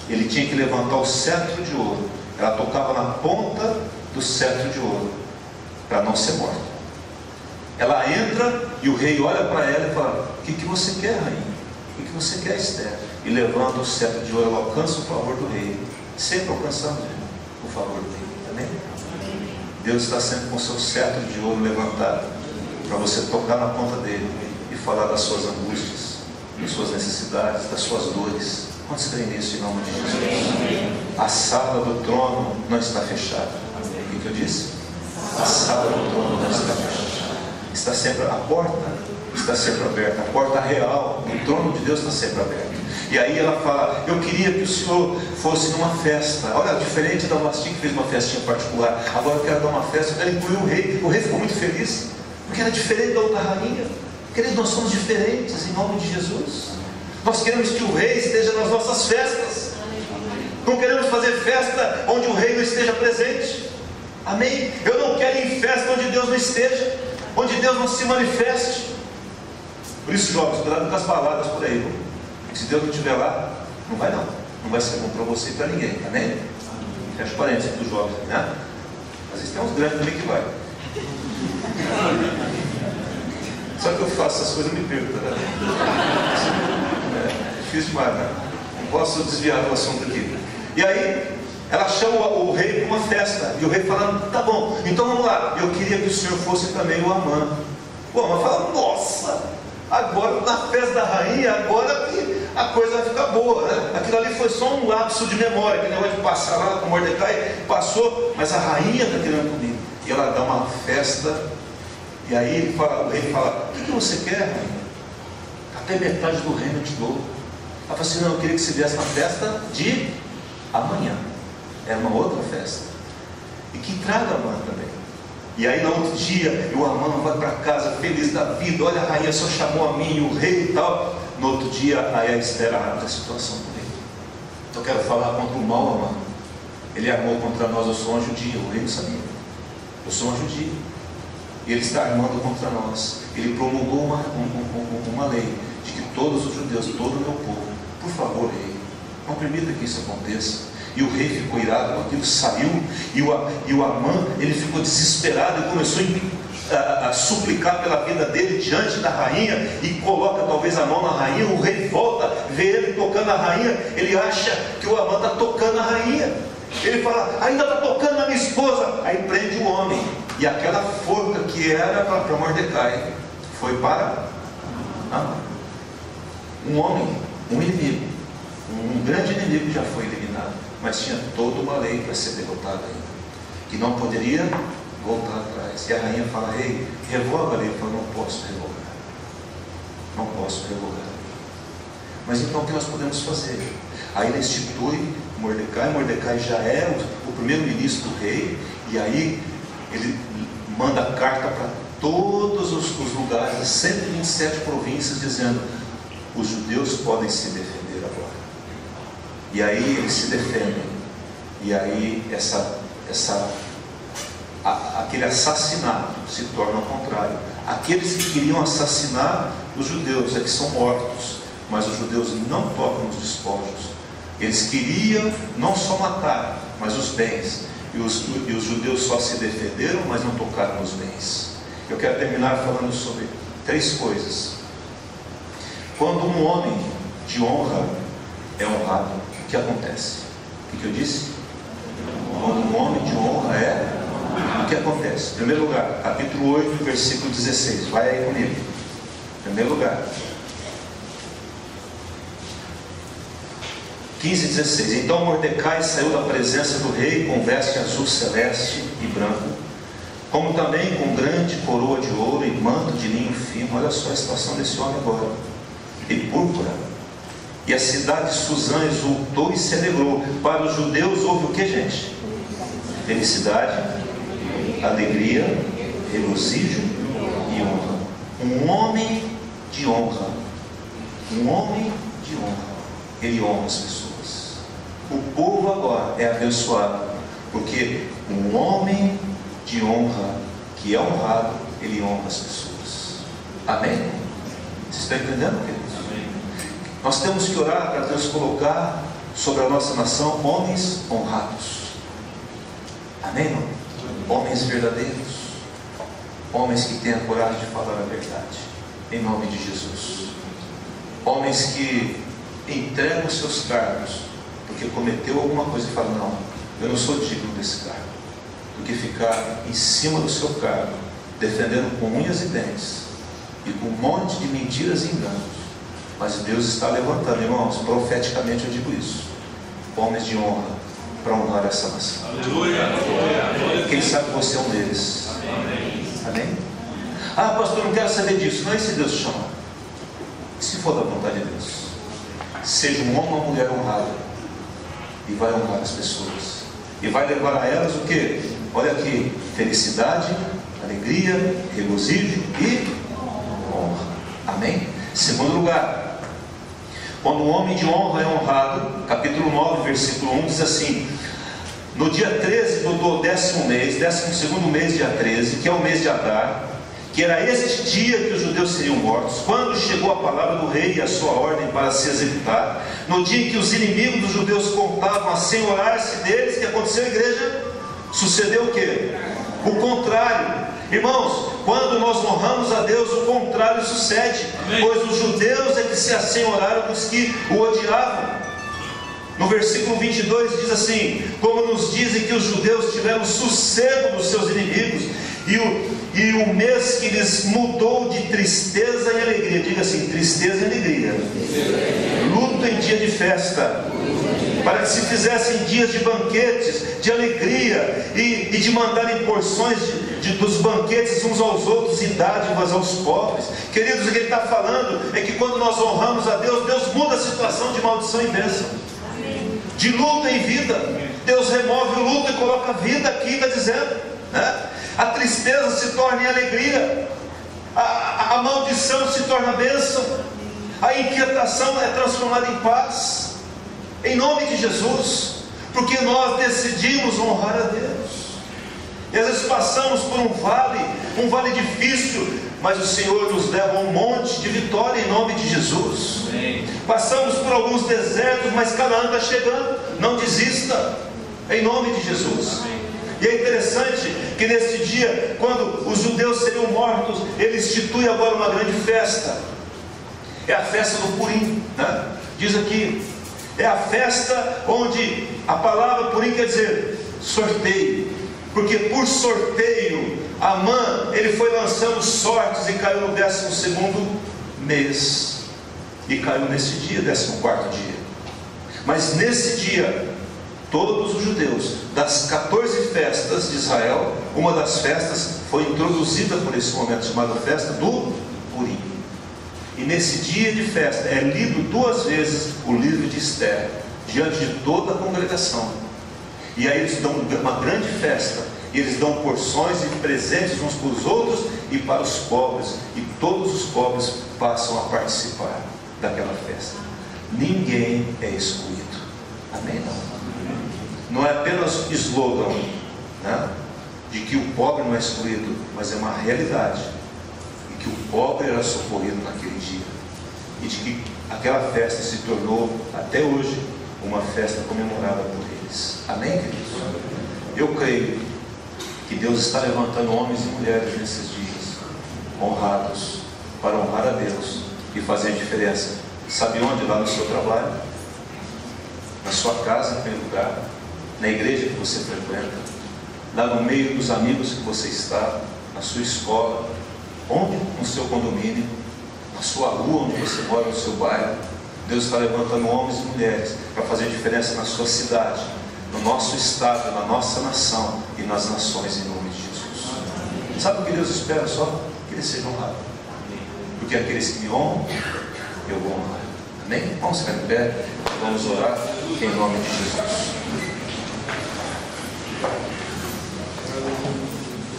Ele tinha que levantar o cetro de ouro. Ela tocava na ponta do cetro de ouro para não ser morta. Ela entra e o rei olha para ela e fala, o que você quer, rainha? O que você quer, Esther? E levanta o cetro de ouro, ela alcança o favor do rei. Sempre alcançamos o favor do rei. Amém? Deus está sempre com o seu cetro de ouro levantado para você tocar na ponta dele e falar das suas angústias, das suas necessidades, das suas dores. Quantos creem nisso em nome de Jesus? sala do trono não está fechada. O que eu disse? A sala do trono não está fechada. Está sempre, a porta está sempre aberta. A porta real do trono de Deus está sempre aberta. E aí ela fala: eu queria que o senhor fosse numa festa. Olha, diferente da Vasti, que fez uma festinha particular, agora eu quero dar uma festa. Eu quero incluir o rei. O rei ficou muito feliz, porque era diferente da outra rainha. Queridos, nós somos diferentes em nome de Jesus. Nós queremos que o rei esteja nas nossas festas. Não queremos fazer festa onde o rei não esteja presente. Amém? Eu não quero ir em festa onde Deus não esteja, onde Deus não se manifeste. Por isso, jovens, cuidado com as baladas por aí. Se Deus não estiver lá, não vai não. Não vai ser bom para você e para ninguém. Amém? Fecha parênteses dos jovens, né? Às vezes tem uns grandes também que vai. Só que eu faço essas coisas e me perco, né? É difícil demais, né? Não posso desviar do assunto aqui. E aí, ela chama o rei para uma festa. E o rei falando: tá bom, então vamos lá. Eu queria que o senhor fosse também o Amã. O Amã fala: nossa, agora na festa da rainha, agora que a coisa vai ficar boa, né? Aquilo ali foi só um lapso de memória, que negócio de passar lá com Mordecai, passou, mas a rainha está querendo comigo. E ela dá uma festa. E aí o rei fala: o que você quer, rainha? Até metade do reino eu te dou. Ela fala assim: não, eu queria que você viesse na festa de amanhã. Era uma outra festa. E que traga Amã também. E aí no outro dia, o Amã vai para casa feliz da vida. Olha, a rainha só chamou a mim, o rei e tal. No outro dia, aí a Esther arranja a situação do rei. Eu quero falar contra o mal Amã. Ele armou contra nós. Eu sou uma judia. O rei não sabia. Eu sou uma judia. E ele está armando contra nós. Ele promulgou uma lei de que todos os judeus, todo o meu povo, por favor, rei, não permita que isso aconteça. E o rei ficou irado com aquilo, saiu. E o Amã, ele ficou desesperado e começou a suplicar pela vida dele diante da rainha. E coloca talvez a mão na rainha. O rei volta, vê ele tocando a rainha. Ele acha que o Amã está tocando a rainha. Ele fala: ainda está tocando a minha esposa. Aí prende o homem. E aquela forca que era para Mordecai foi para Amã. Um homem, um inimigo, um grande inimigo já foi eliminado, mas tinha toda uma lei para ser derrotada ainda, que não poderia voltar atrás. E a rainha fala: ei, revoga a lei. Ele fala: não posso revogar, não posso revogar. Mas então o que nós podemos fazer? Aí ele institui Mordecai. Mordecai já é o primeiro-ministro do rei. E aí ele manda carta para todos os lugares, 127 províncias, dizendo: os judeus podem se defender agora. E aí eles se defendem. E aí aquele assassinato se torna ao contrário. Aqueles que queriam assassinar os judeus é que são mortos, mas os judeus não tocam nos despojos. Eles queriam não só matar, mas os bens. E os judeus só se defenderam, mas não tocaram nos bens. Eu quero terminar falando sobre 3 coisas. Quando um homem de honra é honrado, o que acontece? O que eu disse? Quando um homem de honra o que acontece? Em primeiro lugar, capítulo 8, versículo 16. Vai aí comigo. Em primeiro lugar, 15 e 16. Então Mordecai saiu da presença do rei com veste azul celeste e branco, como também com grande coroa de ouro e manto de linho fino. Olha só a situação desse homem agora. E púrpura. E a cidade de Suzã exultou e se alegrou. Para os judeus houve o que, gente? Felicidade, alegria, regozijo e honra. Um homem de honra. Um homem de honra. Ele honra as pessoas. O povo agora é abençoado, porque um homem de honra, que é honrado, ele honra as pessoas. Amém? Vocês estão entendendo, queridos? Amém. Nós temos que orar para Deus colocar sobre a nossa nação homens honrados. Amém, irmão? Homens verdadeiros. Homens que tenham a coragem de falar a verdade. Em nome de Jesus. Homens que entregam os seus cargos porque cometeu alguma coisa e fala: não, eu não sou digno desse cargo. Do que ficar em cima do seu cargo, defendendo com unhas e dentes, e com um monte de mentiras e enganos. Mas Deus está levantando, irmãos, profeticamente eu digo isso. Homens de honra, para honrar essa nação. Aleluia. Quem sabe você é um deles. Amém? Ah, pastor, não quero saber disso. Não é esse Deus chama. Se for da vontade de Deus, seja um homem ou uma mulher honrado, e vai honrar as pessoas, e vai levar a elas o que? Olha aqui, felicidade, alegria, regozijo e honra. Amém? Segundo lugar, quando um homem de honra é honrado, capítulo 9, versículo 1 diz assim: no dia 13 do 10º mês, 12º mês, dia 13, que é o mês de Adar, que era este dia que os judeus seriam mortos, quando chegou a palavra do rei e a sua ordem para se executar, no dia em que os inimigos dos judeus contavam a senhorar-se deles, que aconteceu a igreja, sucedeu o que? O contrário. Irmãos, quando nós honramos a Deus, o contrário sucede. Amém. Pois os judeus é que se assenhoraram dos que o odiavam. No versículo 22 diz assim: como nos dizem que os judeus tiveram sossego dos seus inimigos, e o mês que lhes mudou de tristeza e alegria. Diga assim: tristeza e alegria, luto em dia de festa, para que se fizessem dias de banquetes, de alegria, e de mandarem porções dos banquetes uns aos outros, e dádivas aos pobres. Queridos, o que ele está falando é que quando nós honramos a Deus, Deus muda a situação de maldição em bênção, de luto em vida. Deus remove o luto e coloca vida aqui, está dizendo, né? A tristeza se torna em alegria, a maldição se torna bênção, a inquietação é transformada em paz, em nome de Jesus, porque nós decidimos honrar a Deus. E às vezes passamos por um vale difícil, mas o Senhor nos leva a um monte de vitória em nome de Jesus. Amém. Passamos por alguns desertos, mas Canaã está chegando. Não desista, em nome de Jesus. Amém. E é interessante que nesse dia, quando os judeus seriam mortos, ele institui agora uma grande festa. É a festa do Purim, né? Diz aqui, é a festa onde a palavra Purim quer dizer sorteio, porque por sorteio Amã, ele foi lançando sortes e caiu no 12º mês, e caiu nesse dia, 14º dia. Mas nesse dia, todos os judeus, das 14 festas de Israel, uma das festas foi introduzida por esse momento, chamada festa do Purim. E nesse dia de festa é lido 2 vezes o livro de Esther, diante de toda a congregação. E aí eles dão uma grande festa, e eles dão porções e presentes uns para os outros e para os pobres, e todos os pobres passam a participar daquela festa. Ninguém é excluído. Amém? Não é apenas slogan, né, de que o pobre não é excluído, mas é uma realidade, e que o pobre era socorrido naquele dia, e de que aquela festa se tornou até hoje uma festa comemorada por eles. Amém, queridos? Eu creio que Deus está levantando homens e mulheres nesses dias, honrados, para honrar a Deus e fazer diferença. Sabe onde? Lá no seu trabalho, na sua casa, em primeiro lugar, na igreja que você frequenta, lá no meio dos amigos que você está, na sua escola, onde? No seu condomínio, na sua rua onde você mora, no seu bairro. Deus está levantando homens e mulheres para fazer diferença na sua cidade, no nosso estado, na nossa nação e nas nações, em nome de Jesus. Sabe o que Deus espera? Só que Ele seja honrado, porque aqueles que me honram, eu vou honrar. Amém? Vamos ficar em pé, vamos orar em nome de Jesus.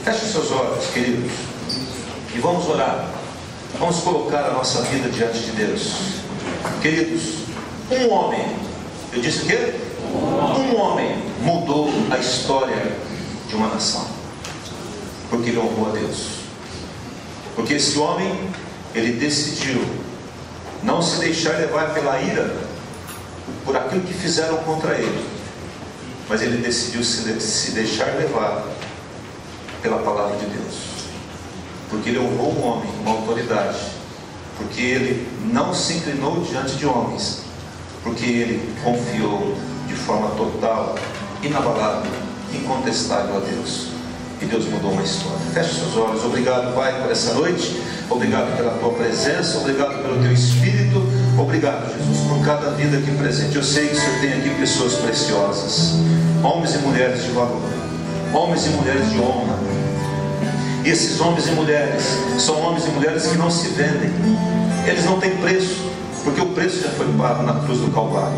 Feche os seus olhos, queridos, e vamos orar. Vamos colocar a nossa vida diante de Deus. Queridos, um homem, eu disse o quê? Um homem mudou a história de uma nação, porque ele honrou a Deus. Porque esse homem, ele decidiu não se deixar levar pela ira, por aquilo que fizeram contra ele, mas ele decidiu se deixar levar pela palavra de Deus, porque ele honrou um homem, uma autoridade, porque ele não se inclinou diante de homens, porque ele confiou de forma total, inabalável, incontestável a Deus, e Deus mudou uma história. Feche seus olhos. Obrigado, Pai, por essa noite, obrigado pela Tua presença, obrigado pelo Teu Espírito, obrigado, Jesus, por cada vida aqui presente. Eu sei que o Senhor tem aqui pessoas preciosas, homens e mulheres de valor, homens e mulheres de honra. E esses homens e mulheres são homens e mulheres que não se vendem, eles não têm preço, porque o preço já foi pago na cruz do Calvário.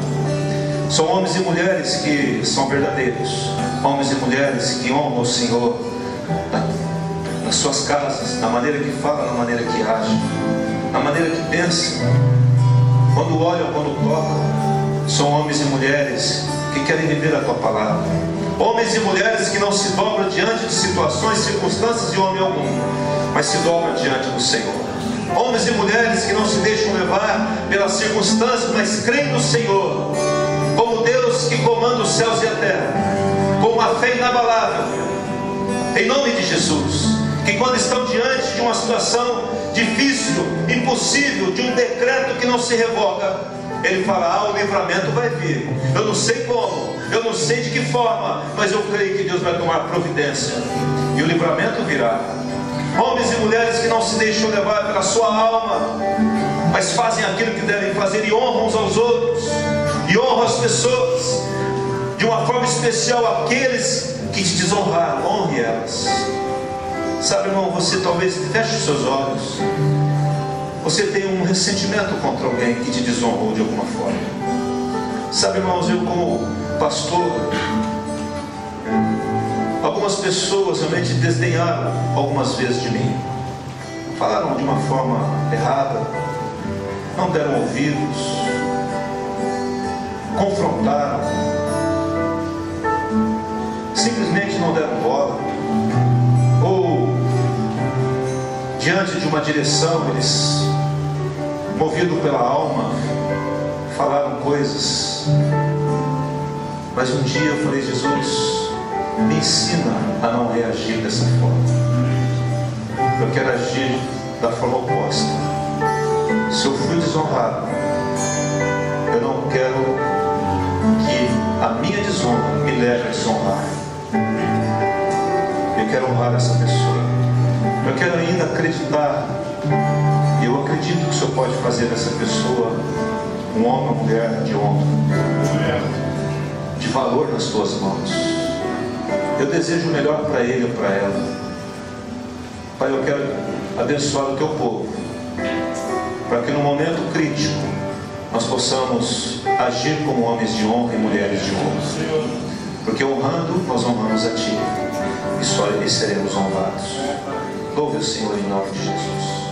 São homens e mulheres que são verdadeiros, homens e mulheres que honram o Senhor nas suas casas, na maneira que fala, na maneira que age, na maneira que pensa, quando olham, quando tocam. São homens e mulheres que querem viver a tua palavra, homens e mulheres que não se dobram diante de situações, circunstâncias de homem algum, mas se dobram diante do Senhor. Homens e mulheres que não se deixam levar pelas circunstâncias, mas creem no Senhor como Deus que comanda os céus e a terra, com uma fé inabalável, em nome de Jesus. Que quando estão diante de uma situação difícil, impossível, de um decreto que não se revoga, ele fala: o livramento vai vir. Eu não sei como, eu não sei de que forma, mas eu creio que Deus vai tomar providência e o livramento virá. Homens e mulheres que não se deixam levar pela sua alma, mas fazem aquilo que devem fazer e honram uns aos outros, e honram as pessoas, de uma forma especial aqueles que te desonraram. Honre elas. Sabe, irmão, você talvez feche os seus olhos, você tem um ressentimento contra alguém que te desonrou de alguma forma. Sabe, irmãos, eu como pastor, algumas pessoas realmente desdenharam algumas vezes de mim, falaram de uma forma errada, não deram ouvidos, confrontaram, simplesmente não deram bola, ou diante de uma direção, eles, movidos pela alma, falaram coisas. Mas um dia eu falei: Jesus, me ensina a não reagir dessa forma. Eu quero agir da forma oposta. Se eu fui desonrado, eu não quero que a minha desonra me leve a desonrar. Eu quero honrar essa pessoa. Eu quero ainda acreditar, e eu acredito que o Senhor pode fazer dessa pessoa um homem ou mulher de honra, de valor nas tuas mãos. Eu desejo o melhor para ele ou para ela. Pai, eu quero abençoar o teu povo, para que no momento crítico nós possamos agir como homens de honra e mulheres de honra, porque honrando nós honramos a ti, e só seremos honrados. Louve o Senhor em nome de Jesus.